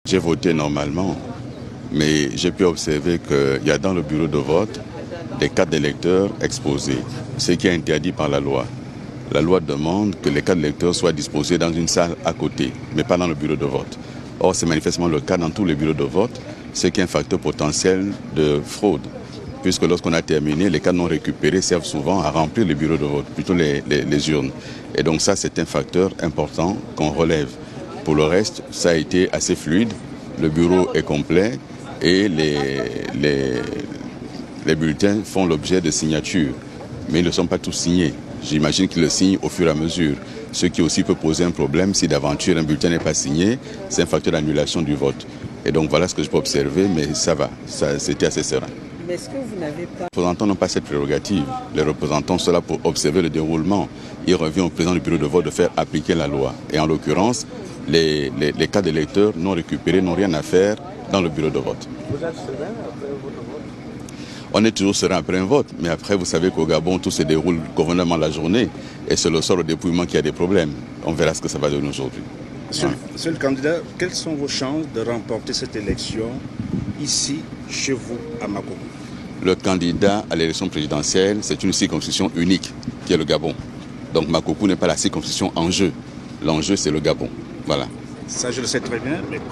J'ai voté normalement, mais j'ai pu observer qu'il y a dans le bureau de vote des cartes d'électeurs exposées, ce qui est interdit par la loi. La loi demande que les cartes d'électeurs soient disposées dans une salle à côté, mais pas dans le bureau de vote. Or, c'est manifestement le cas dans tous les bureaux de vote, ce qui est un facteur potentiel de fraude, puisque lorsqu'on a terminé, les cartes non récupérées servent souvent à remplir les bureaux de vote, plutôt les urnes. Et donc ça, c'est un facteur important qu'on relève. Pour le reste, ça a été assez fluide, le bureau est complet et les bulletins font l'objet de signatures, mais ils ne sont pas tous signés. J'imagine qu'ils le signent au fur et à mesure, ce qui aussi peut poser un problème si d'aventure un bulletin n'est pas signé, c'est un facteur d'annulation du vote. Et donc voilà ce que je peux observer, mais ça va, c'était assez serein. Mais est-ce que vous n'avez pas... Les représentants n'ont pas cette prérogative. Les représentants sont là pour observer le déroulement. Il revient au président du bureau de vote de faire appliquer la loi. Et en l'occurrence, les cas d'électeurs non récupérés n'ont rien à faire dans le bureau de vote. Vous êtes serein après votre vote? On est toujours serein après un vote, mais après, vous savez qu'au Gabon, tout se déroule convenablement la journée, et c'est le sort au dépouillement qui a des problèmes. On verra ce que ça va donner aujourd'hui. Monsieur le candidat, quelles sont vos chances de remporter cette élection ici, chez vous, à Makoko? Le candidat à l'élection présidentielle, c'est une circonscription unique, qui est le Gabon. Donc Makoko n'est pas la circonscription en jeu. L'enjeu, c'est le Gabon. Voilà. Ça, je le sais très bien, mais comme...